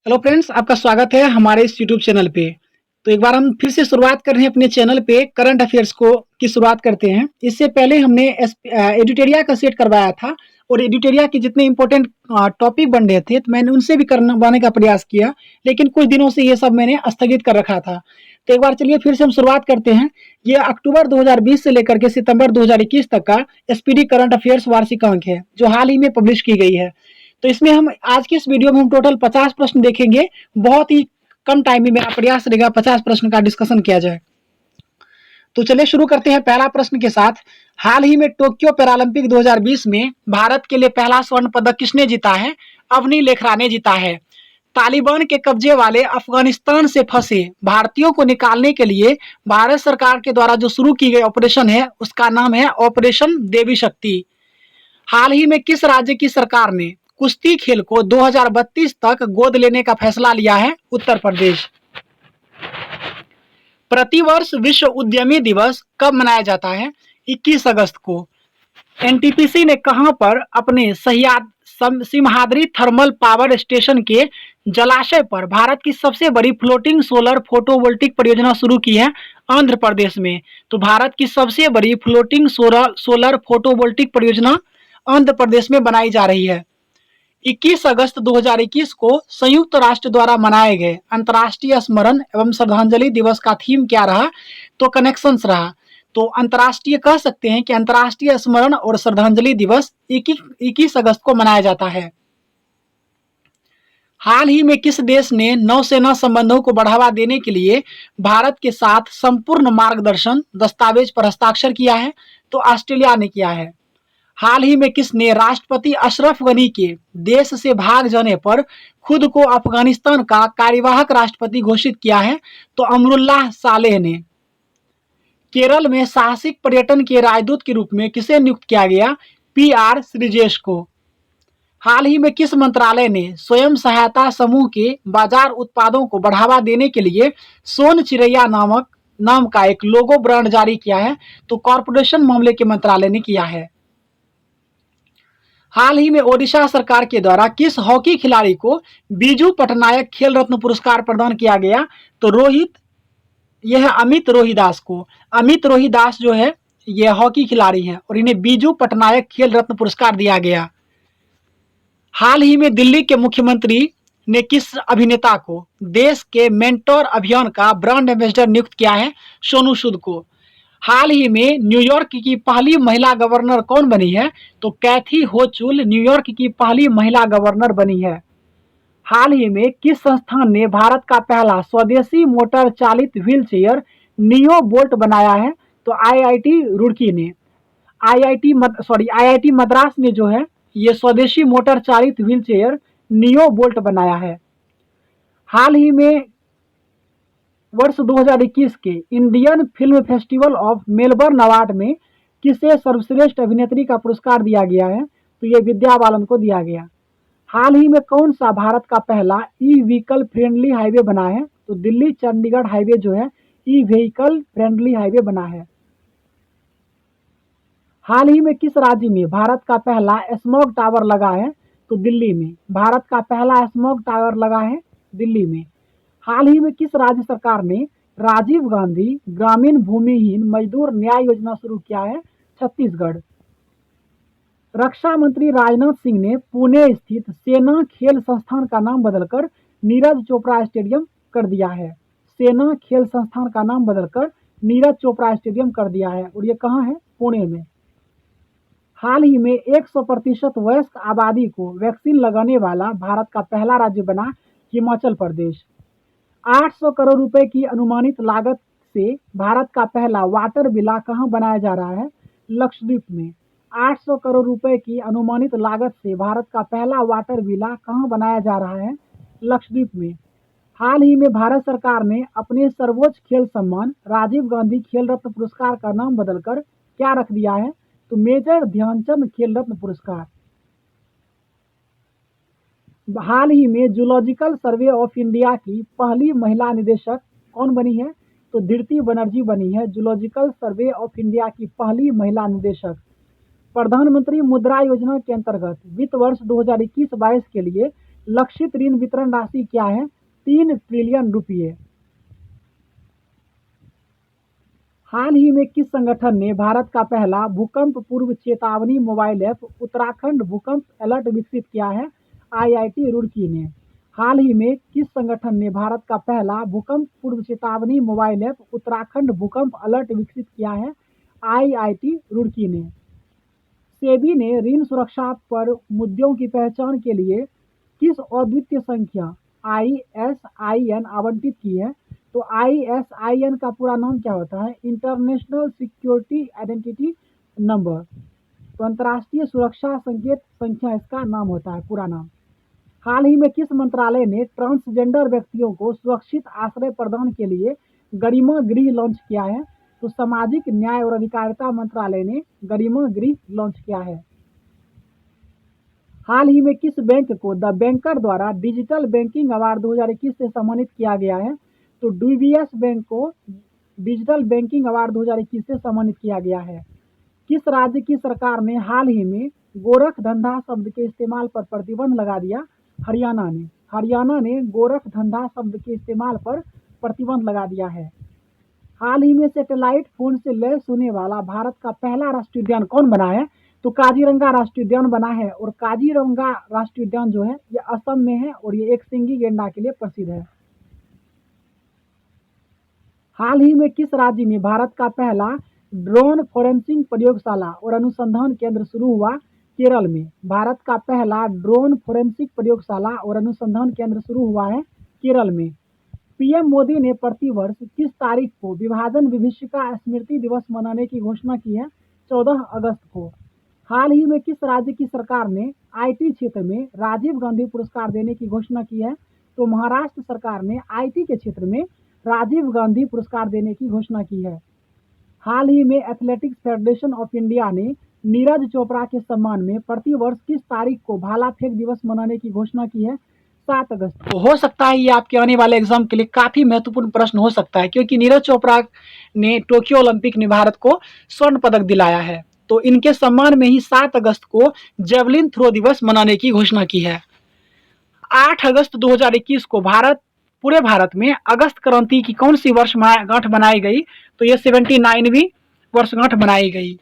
Hello friends, आपका स्वागत है हमारे इस यूट्यूब चैनल पे। तो एक बार हम फिर से शुरुआत कर रहे हैं अपने चैनल पे करंट अफेयर्स को की शुरुआत करते हैं। इससे पहले हमने एडिटोरिया का सेट करवाया था और एडिटोरिया के जितने इंपॉर्टेंट टॉपिक बन रहे थे तो मैंने उनसे भी करवाने का प्रयास किया, लेकिन कुछ दिनों से ये सब मैंने स्थगित कर रखा था। तो एक बार चलिए फिर से हम शुरुआत करते हैं। ये अक्टूबर 2020 से लेकर के सितंबर 2021 तक का एसपीडी करंट अफेयर्स वार्षिक अंक है, जो हाल ही में पब्लिश की गई है। तो इसमें हम आज के इस वीडियो में हम टोटल 50 प्रश्न देखेंगे। बहुत ही कम टाइम में मेरा प्रयास रहेगा 50 प्रश्न का डिस्कशन किया जाए। तो चलिए शुरू करते हैं पहला प्रश्न के साथ। हाल ही में टोक्यो पैरालंपिक 2020 में भारत के लिए पहला स्वर्ण पदक किसने जीता है? अवनी लेखरा ने जीता है। तालिबान के कब्जे वाले अफगानिस्तान से फंसे भारतीयों को निकालने के लिए भारत सरकार के द्वारा जो शुरू की गई ऑपरेशन है उसका नाम है ऑपरेशन देवी शक्ति। हाल ही में किस राज्य की सरकार ने कुश्ती खेल को 2032 तक गोद लेने का फैसला लिया है? उत्तर प्रदेश। प्रतिवर्ष विश्व उद्यमी दिवस कब मनाया जाता है? 21 अगस्त को। एनटीपीसी ने कहां पर अपने सिमहाद्री थर्मल पावर स्टेशन के जलाशय पर भारत की सबसे बड़ी फ्लोटिंग सोलर फोटोवोल्टिक परियोजना शुरू की है? आंध्र प्रदेश में। तो भारत की सबसे बड़ी फ्लोटिंग सोलर फोटोवोल्टिक परियोजना आंध्र प्रदेश में बनाई जा रही है। 21 अगस्त 2021 को संयुक्त राष्ट्र द्वारा मनाए गए अंतर्राष्ट्रीय स्मरण एवं श्रद्धांजलि दिवस का थीम क्या रहा? तो कनेक्शंस रहा। तो अंतर्राष्ट्रीय कह सकते हैं कि अंतर्राष्ट्रीय स्मरण और श्रद्धांजलि दिवस 21 अगस्त को मनाया जाता है। हाल ही में किस देश ने नौसेना संबंधों को बढ़ावा देने के लिए भारत के साथ संपूर्ण मार्गदर्शन दस्तावेज पर हस्ताक्षर किया है? तो ऑस्ट्रेलिया ने किया है। हाल ही में किसने राष्ट्रपति अशरफ गनी के देश से भाग जाने पर खुद को अफगानिस्तान का कार्यवाहक राष्ट्रपति घोषित किया है? तो अमरुल्लाह सालेह ने। केरल में साहसिक पर्यटन के राजदूत के रूप में किसे नियुक्त किया गया? पीआर श्रीजेश को। हाल ही में किस मंत्रालय ने स्वयं सहायता समूह के बाजार उत्पादों को बढ़ावा देने के लिए सोन चिरैया नाम का एक लोगो ब्रांड जारी किया है? तो कॉरपोरेशन मामले के मंत्रालय ने किया है। हाल ही में ओडिशा सरकार के द्वारा किस हॉकी खिलाड़ी को बीजू पटनायक खेल रत्न पुरस्कार प्रदान किया गया? तो यह अमित रोहिदास को। अमित रोहिदास जो है यह हॉकी खिलाड़ी हैं और इन्हें बीजू पटनायक खेल रत्न पुरस्कार दिया गया। हाल ही में दिल्ली के मुख्यमंत्री ने किस अभिनेता को देश के मेंटोर अभियान का ब्रांड एम्बेसडर नियुक्त किया है? सोनू सूद को। हाल ही में न्यूयॉर्क की पहली महिला गवर्नर कौन बनी है? तो कैथी होचुल न्यूयॉर्क की पहली महिला गवर्नर बनी है। हाल ही में किस संस्थान ने भारत का पहला स्वदेशी मोटर चालित व्हील चेयर नियो बोल्ट बनाया है? तो आईआईटी रुड़की ने। आईआईटी मद्रास ने जो है ये स्वदेशी मोटर चालित व्हील चेयर नियो बोल्ट बनाया है। हाल ही में वर्ष 2021 के Indian film festival of Melbourne award में किसे सर्वश्रेष्ठ अभिनेत्री का पुरस्कार दिया गया है? तो ये विद्या बालन को दिया गया। हाल ही में कौन सा भारत का पहला ई व्हीकल फ्रेंडली हाईवे बना है? तो दिल्ली चंडीगढ़ हाईवे जो है ई व्हीकल फ्रेंडली हाईवे बना है। हाल ही में किस राज्य में भारत का पहला स्मॉग टावर लगा है? तो दिल्ली में। भारत का पहला स्मॉग टावर लगा है दिल्ली में। हाल ही में किस राज्य सरकार ने राजीव गांधी ग्रामीण भूमिहीन मजदूर न्याय योजना शुरू किया है? छत्तीसगढ़। रक्षा मंत्री राजनाथ सिंह ने पुणे स्थित सेना खेल संस्थान का नाम बदलकर नीरज चोपड़ा स्टेडियम कर दिया है। सेना खेल संस्थान का नाम बदलकर नीरज चोपड़ा स्टेडियम कर दिया है और ये कहाँ है? पुणे में। हाल ही में 100% वयस्क आबादी को वैक्सीन लगाने वाला भारत का पहला राज्य बना हिमाचल प्रदेश। 800 करोड़ रुपए की अनुमानित लागत से भारत का पहला वाटर विला कहां बनाया जा रहा है? लक्षद्वीप में। 800 करोड़ रुपए की अनुमानित लागत से भारत का पहला वाटर विला कहां बनाया जा रहा है? लक्षद्वीप में। हाल ही में भारत सरकार ने अपने सर्वोच्च खेल सम्मान राजीव गांधी खेल रत्न पुरस्कार का नाम बदलकर क्या रख दिया है? तो मेजर ध्यानचंद खेल रत्न पुरस्कार। हाल ही में जूलॉजिकल सर्वे ऑफ इंडिया की पहली महिला निदेशक कौन बनी है? तो धृति बनर्जी बनी है जूलॉजिकल सर्वे ऑफ इंडिया की पहली महिला निदेशक। प्रधानमंत्री मुद्रा योजना के अंतर्गत वित्त वर्ष 2021-22 के लिए लक्षित ऋण वितरण राशि क्या है? 3 ट्रिलियन रुपये। हाल ही में किस संगठन ने भारत का पहला भूकंप पूर्व चेतावनी मोबाइल ऐप उत्तराखंड भूकंप अलर्ट विकसित किया है? आईआईटी रुड़की ने। हाल ही में किस संगठन ने भारत का पहला भूकंप पूर्व चेतावनी मोबाइल ऐप उत्तराखंड भूकंप अलर्ट विकसित किया है? आईआईटी रुड़की ने। सेबी ने ऋण सुरक्षा पर मुद्दों की पहचान के लिए किस अद्वितीय संख्या ISIN आवंटित की है? तो ISIN का पूरा नाम क्या होता है? International security identity number. तो अंतर्राष्ट्रीय सुरक्षा संकेत संख्या इसका नाम होता है, पूरा नाम। हाल ही में किस मंत्रालय ने ट्रांसजेंडर व्यक्तियों को सुरक्षित आश्रय प्रदान के लिए गरिमा गृह लॉन्च किया है? तो सामाजिक न्याय और अधिकारिता मंत्रालय ने गरिमा गृह लॉन्च किया है। हाल ही में किस बैंक को द बैंकर द्वारा डिजिटल बैंकिंग अवार्ड 2021 से सम्मानित किया गया है? तो डीबीएस बैंक को डिजिटल बैंकिंग अवार्ड 2021 से सम्मानित किया गया है। किस राज्य की सरकार ने हाल ही में गोरख धंधा शब्द के इस्तेमाल पर प्रतिबंध लगा दिया? हरियाणा ने। हरियाणा ने गोरख धंधा शब्द के इस्तेमाल पर प्रतिबंध लगा दिया है। हाल ही में सैटेलाइट फोन से लैस होने वाला भारत का पहला राष्ट्रीय उद्यान कौन बना है? तो काजीरंगा राष्ट्रीय उद्यान बना है। और काजीरंगा राष्ट्रीय उद्यान जो है ये असम में है और ये एक सिंगी गेंडा के लिए प्रसिद्ध है। हाल ही में किस राज्य में भारत का पहला ड्रोन फोरेंसिक प्रयोगशाला और अनुसंधान केंद्र शुरू हुआ? केरल में। भारत का पहला ड्रोन फोरेंसिक प्रयोगशाला और अनुसंधान केंद्र शुरू हुआ है केरल में। पीएम मोदी ने प्रतिवर्ष किस तारीख को विभाजन विभीषिका स्मृति दिवस मनाने की घोषणा की है? 14 अगस्त को। हाल ही में किस राज्य की सरकार ने आईटी क्षेत्र में राजीव गांधी पुरस्कार देने की घोषणा की है? तो महाराष्ट्र सरकार ने आईटी के क्षेत्र में राजीव गांधी पुरस्कार देने की घोषणा की है। हाल ही में एथलेटिक्स फेडरेशन ऑफ इंडिया ने नीरज चोपड़ा के सम्मान में प्रतिवर्ष किस तारीख को भाला फेंक दिवस मनाने की घोषणा की है? 7 अगस्त को। हो सकता है ये आपके आने वाले एग्जाम के लिए काफी महत्वपूर्ण प्रश्न हो सकता है, क्योंकि नीरज चोपड़ा ने टोक्यो ओलंपिक में भारत को स्वर्ण पदक दिलाया है। तो इनके सम्मान में ही 7 अगस्त को जेवलिन थ्रो दिवस मनाने की घोषणा की है। 8 अगस्त 2021 को पूरे भारत में अगस्त क्रांति की कौन सी वर्षगांठ बनाई गई? तो ये 79वीं वर्षगांठ बनाई गई।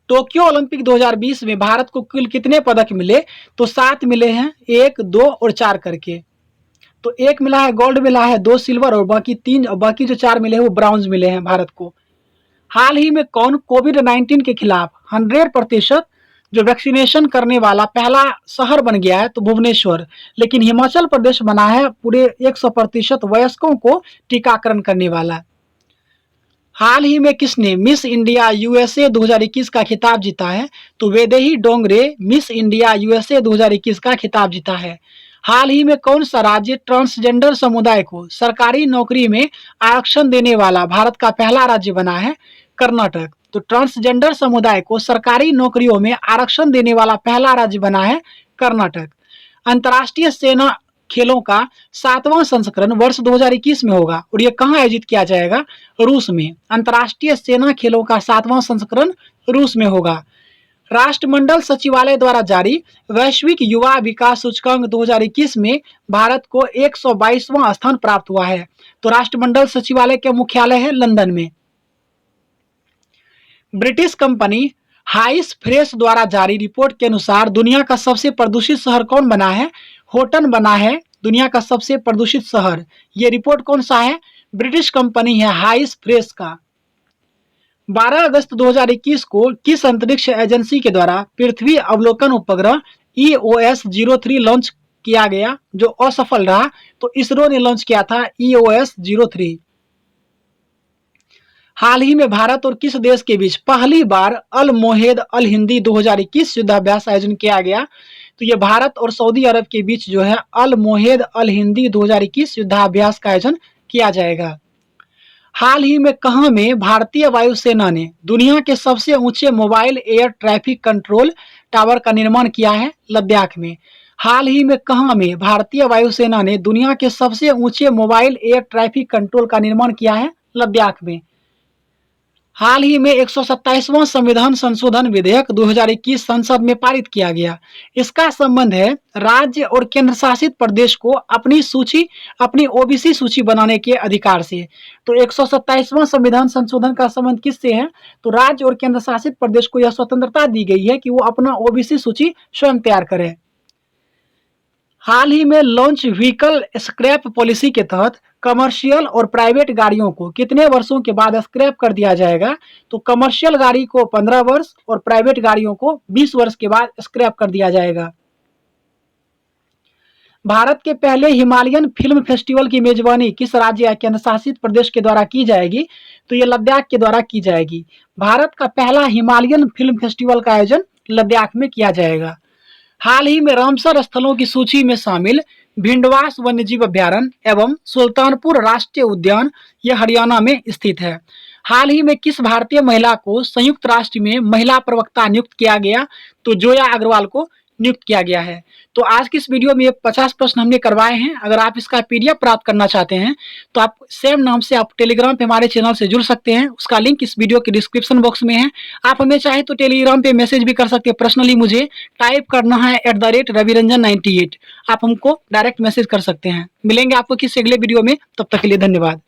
टोक्यो ओलंपिक 2020 में भारत को कुल कितने पदक मिले? तो 7 मिले हैं, 1, 2 और 4 करके। तो 1 मिला है गोल्ड मिला है, 2 सिल्वर और बाकी जो 4 मिले हैं वो ब्रॉन्ज मिले हैं भारत को। हाल ही में कौन कोविड-19 के खिलाफ 100% जो वैक्सीनेशन करने वाला पहला शहर बन गया है? तो भुवनेश्वर। लेकिन हिमाचल प्रदेश बना है पूरे 100% वयस्कों को टीकाकरण करने वाला। हाल ही में किसने मिस इंडिया यूएसए 2021 का खिताब जीता है? तो Vaidehi Dongre miss India USA 2021 का खिताब जीता है। हाल ही में कौन सा राज्य ट्रांसजेंडर समुदाय को सरकारी नौकरी में आरक्षण देने वाला भारत का पहला राज्य बना है? कर्नाटक। तो ट्रांसजेंडर समुदाय को सरकारी नौकरियों में आरक्षण देने वाला पहला राज्य बना है कर्नाटक। अंतर्राष्ट्रीय सेना खेलों का 7वां संस्करण वर्ष 2021 में होगा और ये कहाँ आयोजित किया जाएगा? रूस में। अंतर्राष्ट्रीय सेना खेलों का 7वां संस्करण रूस में होगा। राष्ट्रमंडल सचिवालय द्वारा जारी वैश्विक युवा विकास सूचकांक 2021 में भारत को 122वां स्थान प्राप्त हुआ है। तो राष्ट्रमंडल सचिवालय के मुख्यालय है लंदन में। ब्रिटिश कंपनी हाइस फ्रेश द्वारा जारी रिपोर्ट के अनुसार दुनिया का सबसे प्रदूषित शहर कौन बना है? होटन बना है दुनिया का सबसे प्रदूषित शहर। ये रिपोर्ट कौन सा है? ब्रिटिश कंपनी है हाइस फ्रेश का। 12 अगस्त 2021 को किस अंतरिक्ष एजेंसी के द्वारा पृथ्वी अवलोकन उपग्रह EOS-03 लॉन्च किया गया जो असफल रहा? तो इसरो ने लॉन्च किया था EOS-03। हाल ही में भारत और किस देश के बीच पहली बार अल मोहेद अल हिंदी 2021 युद्धाभ्यास आयोजन किया गया? तो ये भारत और सऊदी अरब के बीच जो है अल मोहेद अल हिंदी 2021 युद्धाभ्यास का आयोजन किया जाएगा। हाल ही में कहां में भारतीय वायुसेना ने दुनिया के सबसे ऊंचे mobile air traffic control tower का निर्माण किया है? लद्दाख में। हाल ही में कहां में भारतीय वायुसेना ने दुनिया के सबसे ऊंचे मोबाइल एयर ट्रैफिक कंट्रोल का निर्माण किया है? लद्दाख में। हाल ही में 127वां संविधान संशोधन विधेयक 2021 संसद में पारित किया गया। इसका संबंध है राज्य और केंद्र शासित प्रदेश को अपनी ओबीसी सूची बनाने के अधिकार से। तो 127वां संविधान संशोधन का संबंध किससे है? तो राज्य और केंद्र शासित प्रदेश को यह स्वतंत्रता दी गई है कि वो अपना ओबीसी सूची स्वयं तैयार करें। हाल ही में लॉन्च व्हीकल स्क्रैप पॉलिसी के तहत कमर्शियल और प्राइवेट गाड़ियों को कितने वर्षों के बाद स्क्रैप कर दिया जाएगा? तो कमर्शियल गाड़ी को 15 वर्ष और प्राइवेट गाड़ियों को 20 वर्ष के बाद स्क्रैप कर दिया जाएगा। भारत के पहले हिमालयन फिल्म फेस्टिवल की मेजबानी किस राज्य या केंद्र शासित प्रदेश के द्वारा की जाएगी? तो ये लद्दाख के द्वारा की जाएगी। भारत का पहला हिमालयन फिल्म फेस्टिवल का आयोजन लद्दाख में किया जाएगा। हाल ही में रामसर स्थलों की सूची में शामिल भिंडवास वन्यजीव अभ्यारण्य एवं सुल्तानपुर राष्ट्रीय उद्यान यह हरियाणा में स्थित है। हाल ही में किस भारतीय महिला को संयुक्त राष्ट्र में महिला प्रवक्ता नियुक्त किया गया? तो जोया अग्रवाल को नियुक्त किया गया है। तो आज की इस वीडियो में ये 50 प्रश्न हमने करवाए हैं। अगर आप इसका पीडीएफ प्राप्त करना चाहते हैं तो आप सेम नाम से आप टेलीग्राम पे हमारे चैनल से जुड़ सकते हैं। उसका लिंक इस वीडियो के डिस्क्रिप्शन बॉक्स में है। आप हमें चाहे तो टेलीग्राम पे मैसेज भी कर सकते हैं। पर्सनली मुझे टाइप करना है @raviranjan98। आप हमको डायरेक्ट मैसेज कर सकते हैं। मिलेंगे आपको किसी अगले वीडियो में, तब तक के लिए धन्यवाद।